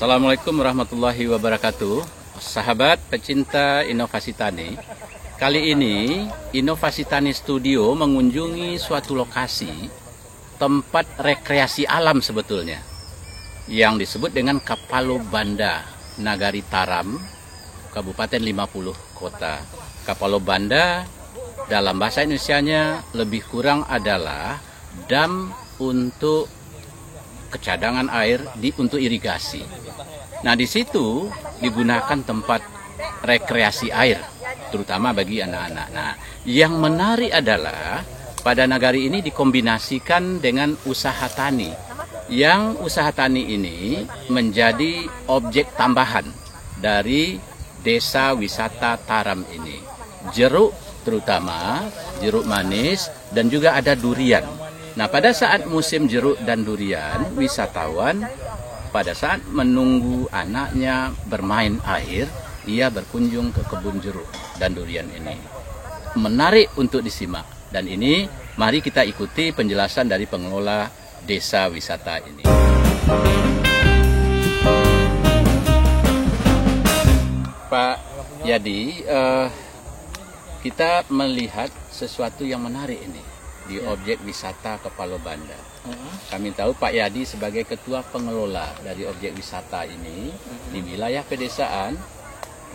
Assalamualaikum warahmatullahi wabarakatuh. Sahabat pecinta inovasi tani, kali ini Inovasi Tani Studio mengunjungi suatu lokasi tempat rekreasi alam sebetulnya yang disebut dengan Kapalo Banda, Nagari Taram, Kabupaten 50 Kota. Kapalo Banda dalam bahasa Indonesianya lebih kurang adalah dam untuk kecadangan air untuk irigasi. Nah, di situ digunakan tempat rekreasi air, terutama bagi anak-anak. Nah, yang menarik adalah pada nagari ini dikombinasikan dengan usaha tani. Yang usaha tani ini menjadi objek tambahan dari desa wisata Taram ini. Jeruk terutama, jeruk manis, dan juga ada durian. Nah, pada saat musim jeruk dan durian, wisatawan pada saat menunggu anaknya bermain air, ia berkunjung ke kebun jeruk dan durian ini. Menarik untuk disimak. Dan ini, mari kita ikuti penjelasan dari pengelola desa wisata ini. Pak Yadi, kita melihat sesuatu yang menarik ini di objek wisata Kapalo Banda. Kami tahu Pak Yadi sebagai ketua pengelola dari objek wisata ini di wilayah pedesaan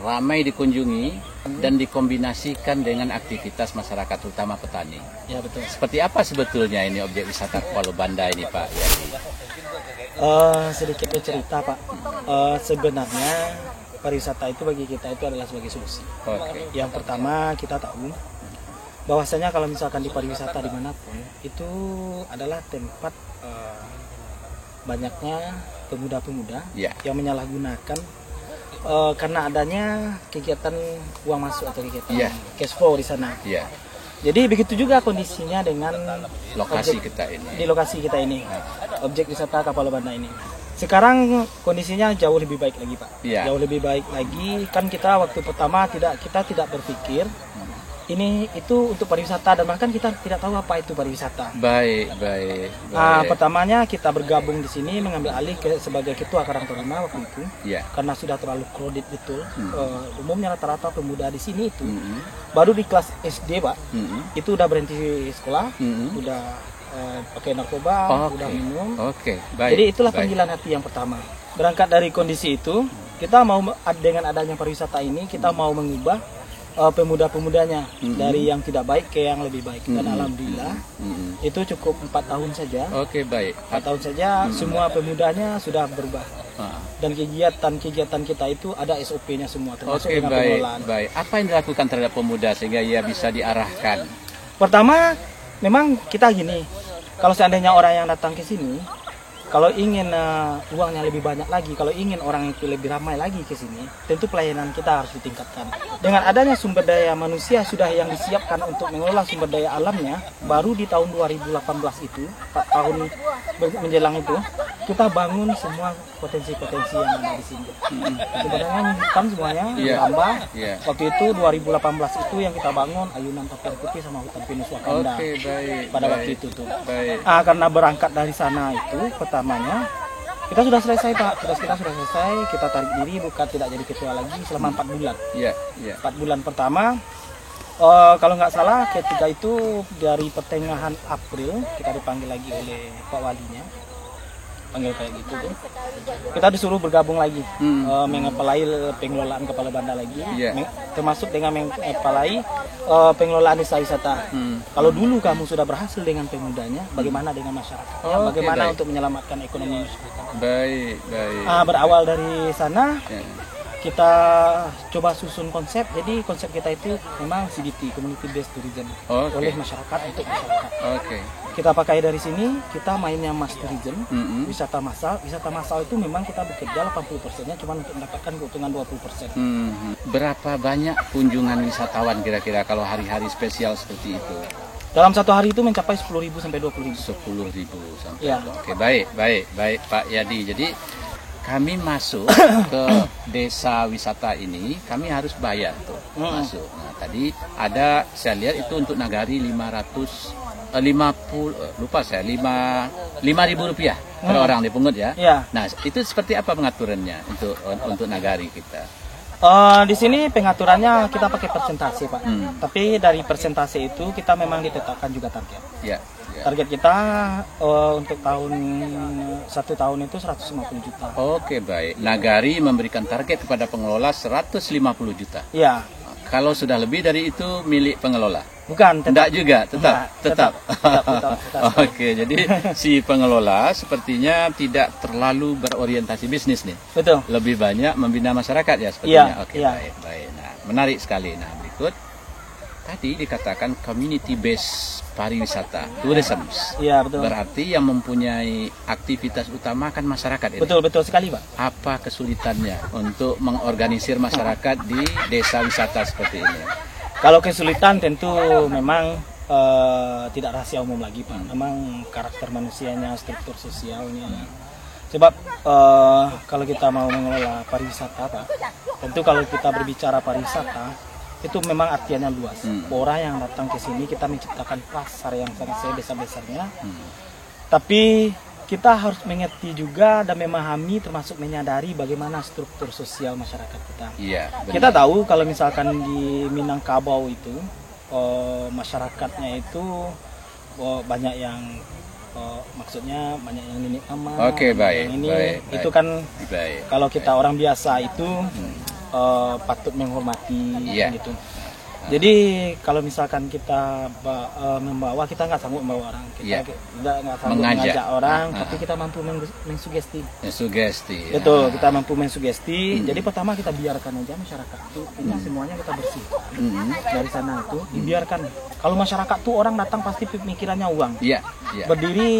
ramai dikunjungi dan dikombinasikan dengan aktivitas masyarakat terutama petani. Ya, betul. Seperti apa sebetulnya ini objek wisata Kapalo Banda ini, Pak Yadi? Sedikit cerita, Pak. Sebenarnya pariwisata itu bagi kita itu adalah sebagai solusi. Yang pertama, kita tahu bahwasanya kalau misalkan di pariwisata dimanapun itu adalah tempat banyaknya pemuda-pemuda yang menyalahgunakan karena adanya kegiatan uang masuk atau kegiatan cash flow di sana. Jadi begitu juga kondisinya dengan lokasi kita ini. Di lokasi kita ini, objek wisata Kapalo Banda ini. Sekarang kondisinya jauh lebih baik lagi, Pak. Jauh lebih baik lagi. Kan kita waktu pertama kita tidak berpikir ini itu untuk pariwisata, dan bahkan kita tidak tahu apa itu pariwisata. Baik. Nah, pertamanya kita bergabung di sini mengambil alih sebagai ketua Karang Taruna waktu itu, karena sudah terlalu crowded betul. Umumnya rata-rata pemuda di sini itu baru di kelas SD, Pak, itu udah berhenti sekolah, udah pakai narkoba, udah minum. Jadi itulah panggilan hati yang pertama. Berangkat dari kondisi itu, kita mau dengan adanya pariwisata ini, kita mau mengubah pemuda-pemudanya dari yang tidak baik ke yang lebih baik. Dan alhamdulillah itu cukup 4 tahun saja. 4 tahun saja semua pemudanya sudah berubah. Dan kegiatan kita itu ada SOP-nya semua, termasuk dengan pengelolaan. Apa yang dilakukan terhadap pemuda sehingga ia bisa diarahkan? Pertama, memang kita gini, kalau seandainya orang yang datang ke sini, kalau ingin uangnya lebih banyak lagi, kalau ingin orang itu lebih ramai lagi ke sini, tentu pelayanan kita harus ditingkatkan. Dengan adanya sumber daya manusia sudah yang disiapkan untuk mengelola sumber daya alamnya, baru di tahun 2018 itu, 4 tahun menjelang itu, kita bangun semua potensi-potensi yang ada di sini. Sebenarnya hutan semuanya tambah. Waktu itu 2018 itu yang kita bangun ayunan tapir putih sama hutan pinus Wakanda. Pada waktu itu tuh. Karena berangkat dari sana itu pertamanya kita sudah selesai, Pak. Kita sudah selesai, kita tarik diri, bukan tidak jadi ketua lagi selama 4 bulan. 4 bulan pertama, kalau nggak salah ketika itu dari pertengahan April kita dipanggil lagi oleh Pak Walinya, panggil kayak gitu tuh. Kita disuruh bergabung lagi, mengepalai pengelolaan Kapalo Banda lagi, termasuk dengan mengepalai pengelolaan desa wisata. Kalau dulu kamu sudah berhasil dengan pemudanya, bagaimana dengan masyarakat? Bagaimana untuk menyelamatkan ekonomi masyarakat? Berawal dari sana, kita coba susun konsep. Jadi konsep kita itu memang CBT, Community Based Tourism, oleh masyarakat untuk masyarakat. Kita pakai dari sini, kita mainnya mass tourism, wisata massal. Wisata massal itu memang kita bekerja 80%-nya cuma untuk mendapatkan keuntungan 20%. Berapa banyak kunjungan wisatawan kira-kira kalau hari-hari spesial seperti itu? Dalam satu hari itu mencapai 10.000 sampai 20.000. 10.000 sampai. Baik Pak Yadi. Jadi kami masuk ke desa wisata ini, kami harus bayar tuh masuk. Nah, tadi ada, saya lihat itu untuk nagari 500 lupa saya, 5.000 rupiah per orang dipungut ya. Ya. Nah, itu seperti apa pengaturannya untuk nagari kita? Di sini pengaturannya kita pakai persentase, Pak. Tapi dari persentase itu kita memang ditetapkan juga target. Ya. Target kita untuk satu tahun itu 150 juta. Oke, baik. Nagari memberikan target kepada pengelola 150 juta. Iya. Kalau sudah lebih dari itu milik pengelola. Bukan, Tidak juga, tetap. Tetap. Oke, jadi si pengelola sepertinya tidak terlalu berorientasi bisnis nih. Betul. Lebih banyak membina masyarakat ya sepertinya. Iya, Oke, iya. baik. Nah, menarik sekali. Nah, berikut tadi dikatakan community based pariwisata, tourism. Iya, betul. Berarti yang mempunyai aktivitas utama kan masyarakat ini. Betul sekali, Pak. Apa kesulitannya untuk mengorganisir masyarakat di desa wisata seperti ini? Kalau kesulitan tentu memang tidak rahasia umum lagi, Pak. Memang karakter manusianya, struktur sosialnya. Sebab kalau kita mau mengelola pariwisata, Pak, tentu kalau kita berbicara pariwisata itu memang artiannya luas. Orang yang datang ke sini kita menciptakan pasar yang sangat sebesar-besarnya. Tapi kita harus mengerti juga dan memahami termasuk menyadari bagaimana struktur sosial masyarakat kita. Iya, benar. Kita tahu kalau misalkan di Minangkabau itu masyarakatnya itu banyak yang maksudnya banyak yang nenek mama. Oke, baik. Yang ini baik, itu baik. kan Baik. kalau kita orang biasa itu patut menghormati Iya. gitu. Jadi kalau misalkan kita membawa, kita nggak sanggup membawa orang, kita Iya. nggak sanggup mengajak orang, tapi kita mampu mensugesti. Sugesti. Betul, kita mampu mensugesti. Jadi pertama kita biarkan aja masyarakat itu, ini semuanya kita bersihkan. Dari sana itu dibiarkan. Kalau masyarakat tuh orang datang pasti pemikirannya uang. Iya, iya. Berdiri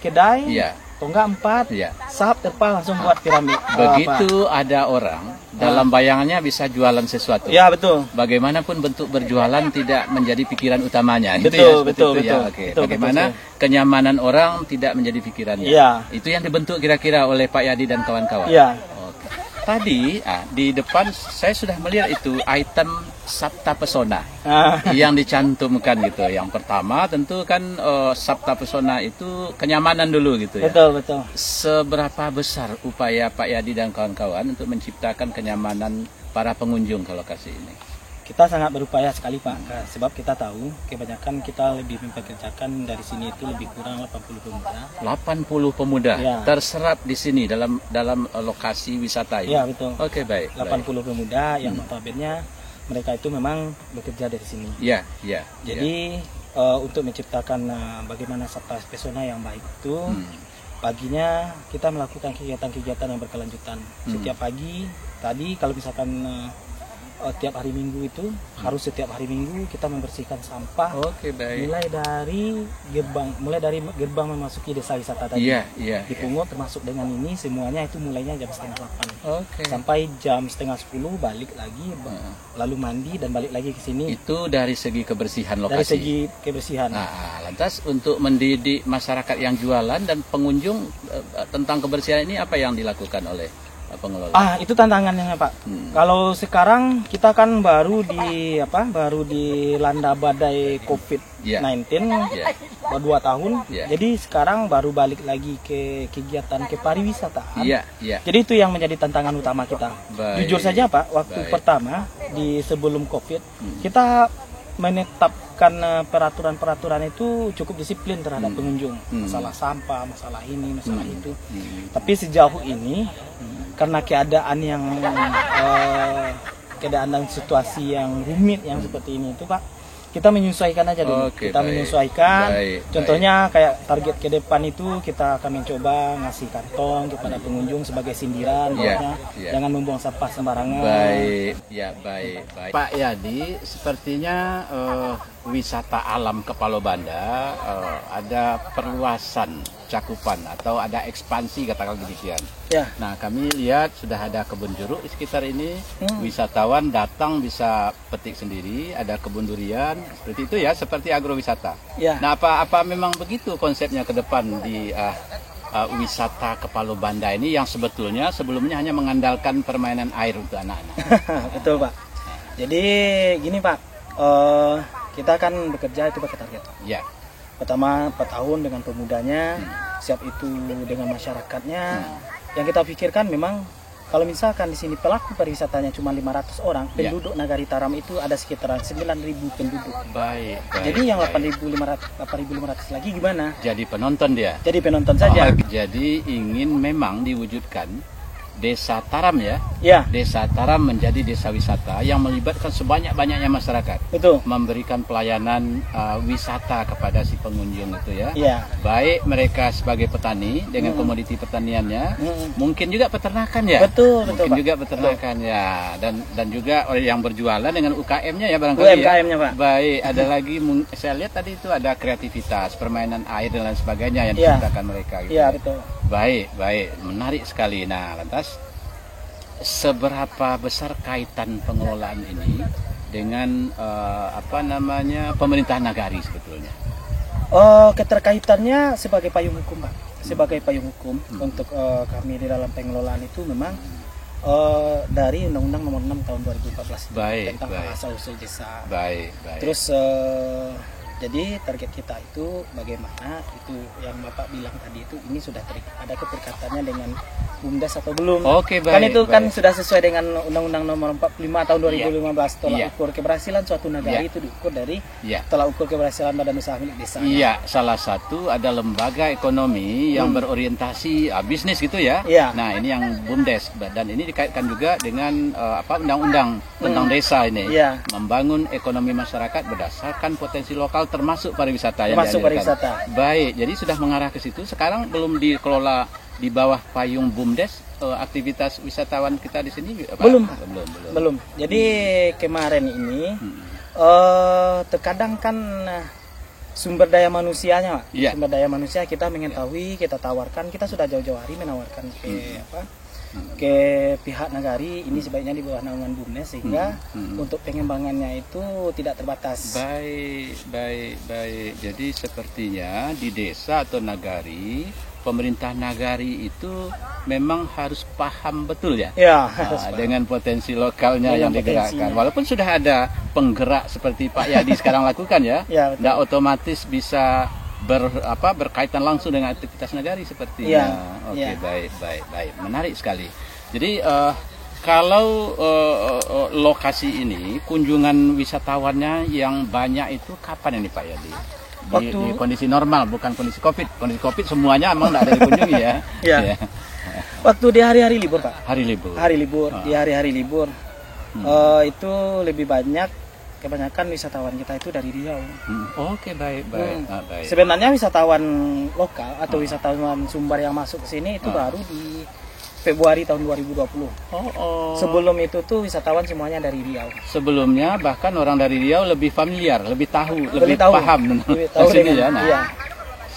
kedai, Iya. tonggak 4, Iya. sahab terpal langsung buat piramid. Begitu ada orang dalam bayangannya bisa jualan sesuatu. Ya betul. Bagaimanapun bentuk berjualan tidak menjadi pikiran utamanya. Betul, Itu ya, seperti betul, itu ya. betul. Oke. Betul, Bagaimana betul. kenyamanan orang tidak menjadi pikirannya. Iya. Itu yang dibentuk kira-kira oleh Pak Yadi dan kawan-kawan. Iya. Oke. Tadi di depan saya sudah melihat itu item Sabta Pesona yang dicantumkan gitu. Yang pertama tentu kan Sabta Pesona itu kenyamanan dulu gitu ya. Betul. Seberapa besar upaya Pak Yadi dan kawan-kawan untuk menciptakan kenyamanan para pengunjung ke lokasi ini? Kita sangat berupaya sekali, Pak, sebab kita tahu kebanyakan kita lebih mempekerjakan dari sini itu lebih kurang 80 pemuda. 80 pemuda Ya. terserap di sini dalam lokasi wisata ini. Iya, betul. Oke, baik. 80 pemuda yang notabene mereka itu memang bekerja dari sini. Iya. Jadi untuk menciptakan bagaimana Sabta Pesona yang baik itu, paginya kita melakukan kegiatan-kegiatan yang berkelanjutan. Setiap pagi tadi kalau misalkan tiap hari Minggu itu harus setiap hari Minggu kita membersihkan sampah. Oke, baik. Mulai dari gerbang memasuki desa wisata tadi. Iya. Dipungut termasuk dengan ini semuanya itu mulainya jam 7:30. Oke. Sampai jam 9:30 balik lagi, lalu mandi dan balik lagi ke sini. Itu dari segi kebersihan lokasi. Dari segi kebersihan. Nah, lantas untuk mendidik masyarakat yang jualan dan pengunjung tentang kebersihan ini apa yang dilakukan oleh pengelola? Itu tantangannya, Pak. Kalau sekarang kita kan baru dilanda badai COVID-19 baru 2 tahun. Jadi sekarang baru balik lagi ke kegiatan kepariwisataan. Jadi itu yang menjadi tantangan utama kita. Baik. Jujur saja, Pak, waktu pertama sebelum COVID, kita menetapkan peraturan-peraturan itu cukup disiplin terhadap pengunjung. Masalah sampah, masalah ini, masalah itu. Tapi sejauh ini karena keadaan dan situasi yang rumit yang seperti ini itu, Pak, kita menyesuaikan aja dulu. Kita menyesuaikan. Contohnya kayak target ke depan itu kita akan mencoba ngasih kantong kepada pengunjung sebagai sindiran, jangan membuang sampah sembarangan. Baik. Pak Yadi, sepertinya wisata alam Kepala Banda ada perluasan cakupan atau ada ekspansi, katakan demikian. Nah, kami lihat sudah ada kebun jeruk di sekitar ini. Wisatawan datang bisa petik sendiri, ada kebun durian, seperti itu ya, seperti agrowisata. Nah, apa memang begitu konsepnya ke depan di wisata Kepala Banda ini yang sebetulnya sebelumnya hanya mengandalkan permainan air untuk anak-anak? Betul, Pak. Jadi gini, Pak, kita kan bekerja itu pakai target. Pertama 4 tahun dengan pemudanya, siap itu dengan masyarakatnya. Yang kita pikirkan memang kalau misalkan di sini pelaku pariwisatanya cuma 500 orang, penduduk Nagari Taram itu ada sekitaran 9.000 penduduk. Baik. Jadi yang 8.500 lagi gimana? Jadi penonton dia. Jadi penonton saja. Jadi ingin memang diwujudkan Desa Taram ya. Ya, Desa Taram menjadi desa wisata yang melibatkan sebanyak-banyaknya masyarakat. betul. Memberikan pelayanan wisata kepada si pengunjung itu ya. Ya. Baik mereka sebagai petani dengan komoditi pertaniannya, mungkin juga peternakan ya. Betul, Mungkin Pak. juga peternakan ya, dan juga orang yang berjualan dengan UKM-nya ya barangkali. UMKM-nya, Pak. Baik, ada lagi saya lihat tadi itu ada kreativitas, permainan air dan lain sebagainya yang Ya. diciptakan mereka gitu. Iya, betul. Baik, menarik sekali. Nah, lantas seberapa besar kaitan pengelolaan ini dengan pemerintah nagari sebetulnya? Keterkaitannya sebagai payung hukum, Pak. Sebagai payung hukum untuk kami di dalam pengelolaan itu memang dari Undang-Undang Nomor 6 Tahun 2014 tentang asal usul desa. Baik. Terus jadi target kita itu bagaimana itu yang Bapak bilang tadi itu ini sudah ada keterkaitannya dengan BUMDes atau belum? Oke, baik. Kan itu kan baik. sudah sesuai dengan Undang-Undang Nomor 45 Tahun 2015 tolak Iya. ukur keberhasilan suatu negara itu diukur dari tolak ukur keberhasilan badan usaha milik desa. Iya, salah satu ada lembaga ekonomi yang berorientasi bisnis gitu ya. Iya. Nah, ini yang BUMDes dan ini dikaitkan juga dengan undang-undang tentang desa ini. Iya. Membangun ekonomi masyarakat berdasarkan potensi lokal termasuk pariwisata yang Termasuk dihadirkan. pariwisata. Baik, jadi sudah mengarah ke situ. Sekarang belum dikelola di bawah payung BUMDes aktivitas wisatawan kita di sini apa? Belum. Jadi kemarin ini terkadang kan sumber daya manusianya, Pak. Iya. Sumber daya manusia kita mengetahui, kita tawarkan, kita sudah jauh-jauh hari menawarkan ke pihak nagari ini sebaiknya di bawah naungan BUMDes sehingga untuk pengembangannya itu tidak terbatas. Baik. Jadi sepertinya di desa atau nagari, pemerintah nagari itu memang harus paham betul ya. Ya, dengan potensi lokalnya yang digerakkan. potensinya. Walaupun sudah ada penggerak seperti Pak Yadi sekarang lakukan ya, Ya, betul. nggak otomatis bisa berkaitan langsung dengan aktivitas nagari sepertinya. Ya, Oke, ya. baik, menarik sekali. Jadi kalau lokasi ini kunjungan wisatawannya yang banyak itu kapan ini Pak Yadi? Di kondisi normal, bukan kondisi COVID. Kondisi COVID semuanya emang nggak ada dikunjungi ya. Ya. Ya. Waktu di hari-hari libur, Pak. Hari libur. Di hari-hari libur itu lebih banyak. Kebanyakan wisatawan kita itu dari Riau. Oke, baik. Baik. Sebenarnya wisatawan lokal atau wisatawan Sumbar yang masuk ke sini itu baru di Februari tahun 2020. Sebelum itu tuh wisatawan semuanya dari Riau. Sebelumnya bahkan orang dari Riau lebih familiar, lebih paham tentang sini ya. Nah, iya.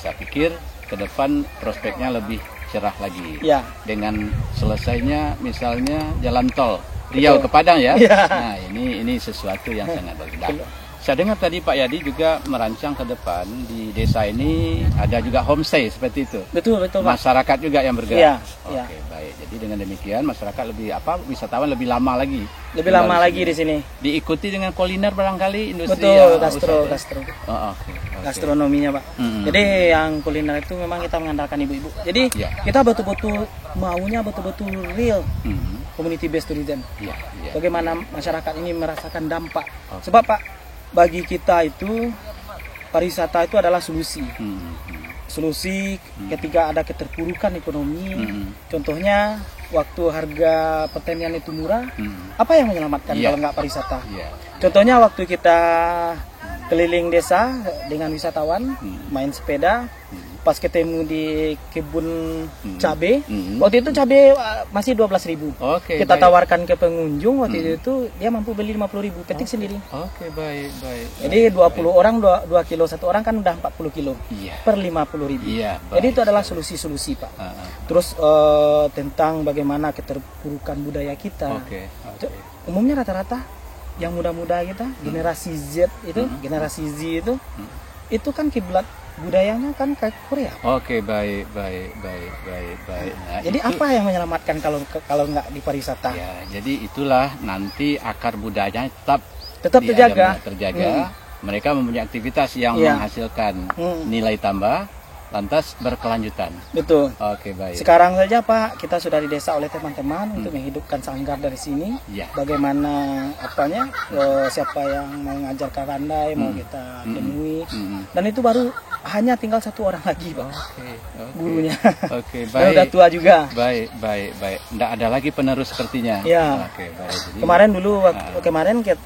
saya pikir ke depan prospeknya lebih cerah lagi. Iya. Dengan selesainya misalnya jalan tol Riau ke Padang ya. Ya. Nah, ini sesuatu yang sangat bagus. Saya dengar tadi Pak Yadi juga merancang ke depan di desa ini ada juga homestay seperti itu. Betul Pak. Masyarakat juga yang bergerak. Iya. Oke, baik. Jadi dengan demikian masyarakat wisatawan lebih lama lagi. Lebih lama lagi di sini. Diikuti dengan kuliner barangkali industri. Betul, gastro. Oke. Gastronominya, Pak. Jadi yang kuliner itu memang kita mengandalkan ibu-ibu. Jadi kita betul-betul maunya betul-betul real. Community based tourism. Iya. Bagaimana masyarakat ini merasakan dampak. Sebab Pak, bagi kita itu pariwisata itu adalah solusi. Solusi ketika ada keterpurukan ekonomi. Contohnya waktu harga pertanian itu murah, apa yang menyelamatkan kalau nggak pariwisata? Contohnya waktu kita keliling desa dengan wisatawan, main sepeda, pas ketemu di kebun cabe, waktu itu cabe masih 12.000. Kita tawarkan ke pengunjung waktu itu dia mampu beli 50.000, petik sendiri. Oke, baik. Jadi 20 orang 2 kilo satu orang kan udah 40 kilo per 50.000. Jadi itu adalah solusi-solusi Pak. Terus tentang bagaimana keterpurukan budaya kita. Umumnya rata-rata yang muda-muda kita, generasi Z itu kan kiblat budayanya kan kayak Korea. Oke, baik. Nah, jadi apa yang menyelamatkan kalau nggak di pariwisata? Ya, jadi itulah nanti akar budayanya tetap terjaga. Mereka mempunyai aktivitas yang Iya. menghasilkan nilai tambah, lantas berkelanjutan. Betul. Oke, baik. Sekarang saja Pak, kita sudah didesa oleh teman-teman untuk menghidupkan sanggar dari sini. Ya. Bagaimana apanya, siapa yang mau ngajarkan Randai mau kita temui. Dan itu baru hanya tinggal 1 orang lagi Pak, Oke. gurunya. Oke, Dan udah baik. tua juga. Baik. Nggak ada lagi penerus sepertinya. Ya. Oke, baik. Jadi, Kemarin dulu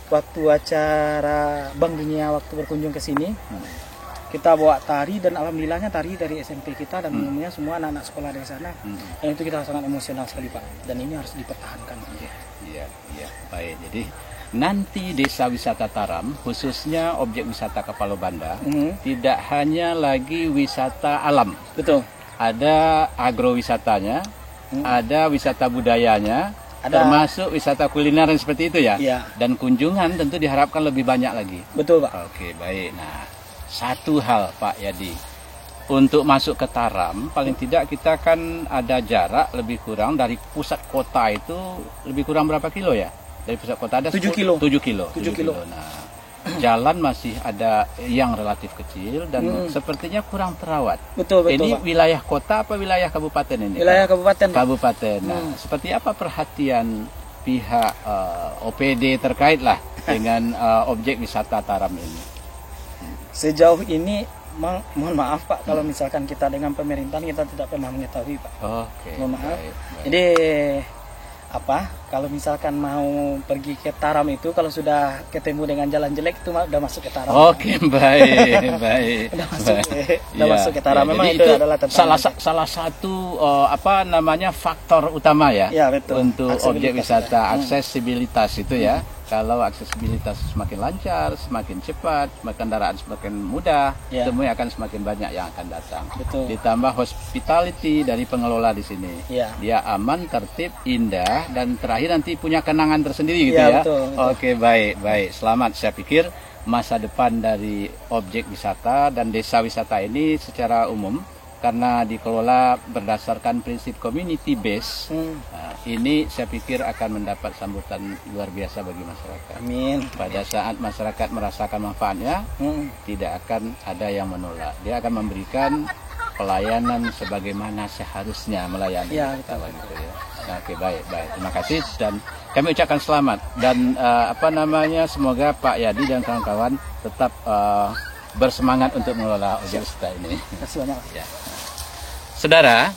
waktu acara Bank Dunia waktu berkunjung ke sini, kita bawa tari dan alhamdulillahnya tari dari SMP kita dan umumnya semua anak-anak sekolah dari sana. Dan itu kita sangat emosional sekali Pak. Dan ini harus dipertahankan. Iya, baik. Jadi nanti desa wisata Taram, khususnya objek wisata Kepala Banda, tidak hanya lagi wisata alam. Betul. Ada agrowisatanya, ada wisata budayanya, Ada. termasuk wisata kuliner yang seperti itu ya. Iya. Dan kunjungan tentu diharapkan lebih banyak lagi. Betul Pak. Oke, baik. Nah, satu hal Pak Yadi, untuk masuk ke Taram, paling tidak kita kan ada jarak lebih kurang dari pusat kota itu lebih kurang berapa kilo ya? Dari pusat kota ada 7 kilo. 7 kilo. 7 kilo. Nah, jalan masih ada yang relatif kecil dan sepertinya kurang terawat. Betul Ini Pak. wilayah kota apa wilayah kabupaten ini? Wilayah Pak? kabupaten Pak. Kabupaten. Nah, seperti apa perhatian pihak OPD terkait lah dengan objek wisata Taram ini? Sejauh ini mohon maaf Pak kalau misalkan kita dengan pemerintahan kita tidak pernah mengetahui Pak. Oke. Mohon maaf. Baik. Jadi kalau misalkan mau pergi ke Taram itu kalau sudah ketemu dengan jalan jelek itu udah masuk ke Taram. Oke, baik. Udah masuk Ya, masuk ke Taram. ya, Memang jadi itu adalah tantangan. salah satu faktor utama ya, Ya, betul. untuk objek Aksesibilitas wisata, aksesibilitas itu ya. Kalau aksesibilitas semakin lancar, semakin cepat, kendaraan semakin mudah, Ya. temui akan semakin banyak yang akan datang. Betul. Ditambah hospitality dari pengelola di sini. Ya. Dia aman, tertib, indah, dan terakhir nanti punya kenangan tersendiri gitu Ya, ya. betul. Oke, baik. Selamat. Saya pikir masa depan dari objek wisata dan desa wisata ini secara umum karena dikelola berdasarkan prinsip community base. Nah, ini saya pikir akan mendapat sambutan luar biasa bagi masyarakat. Amin. Pada saat masyarakat merasakan manfaatnya, tidak akan ada yang menolak. Dia akan memberikan pelayanan sebagaimana seharusnya melayani Ya, wisatawan itu ya. Nah, oke, baik. Terima kasih dan kami ucapkan selamat dan semoga Pak Yadi dan kawan-kawan tetap bersemangat untuk mengelola objek wisata ini. Terima kasih banyak. Ya. Saudara,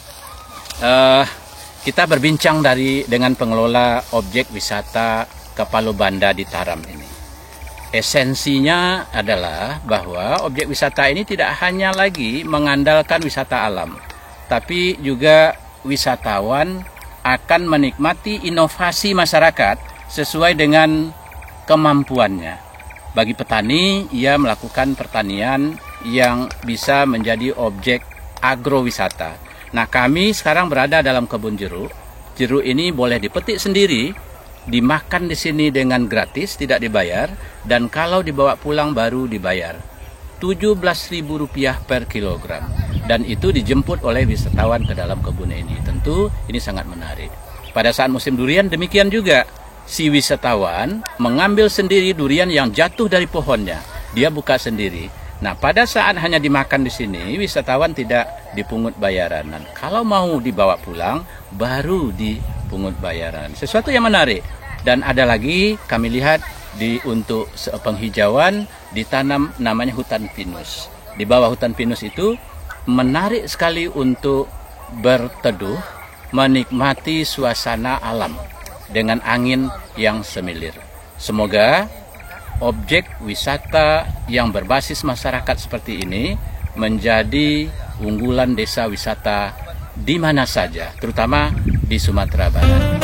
kita berbincang dengan pengelola objek wisata Kepala Banda di Taram ini. Esensinya adalah bahwa objek wisata ini tidak hanya lagi mengandalkan wisata alam, tapi juga wisatawan akan menikmati inovasi masyarakat sesuai dengan kemampuannya. Bagi petani, ia melakukan pertanian yang bisa menjadi objek agrowisata. Nah, kami sekarang berada dalam kebun jeruk. Jeruk ini boleh dipetik sendiri, dimakan di sini dengan gratis, tidak dibayar, dan kalau dibawa pulang baru dibayar. Rp17.000 per kilogram. Dan itu dijemput oleh wisatawan ke dalam kebun ini. Tentu ini sangat menarik. Pada saat musim durian demikian juga. Si wisatawan mengambil sendiri durian yang jatuh dari pohonnya. Dia buka sendiri. Nah, pada saat hanya dimakan di sini, wisatawan tidak dipungut bayaran. Dan kalau mau dibawa pulang, baru dipungut bayaran. Sesuatu yang menarik. Dan ada lagi, kami lihat untuk penghijauan ditanam namanya hutan pinus. Di bawah hutan pinus itu menarik sekali untuk berteduh, menikmati suasana alam dengan angin yang semilir. Semoga objek wisata yang berbasis masyarakat seperti ini menjadi unggulan desa wisata di mana saja, terutama di Sumatera Barat.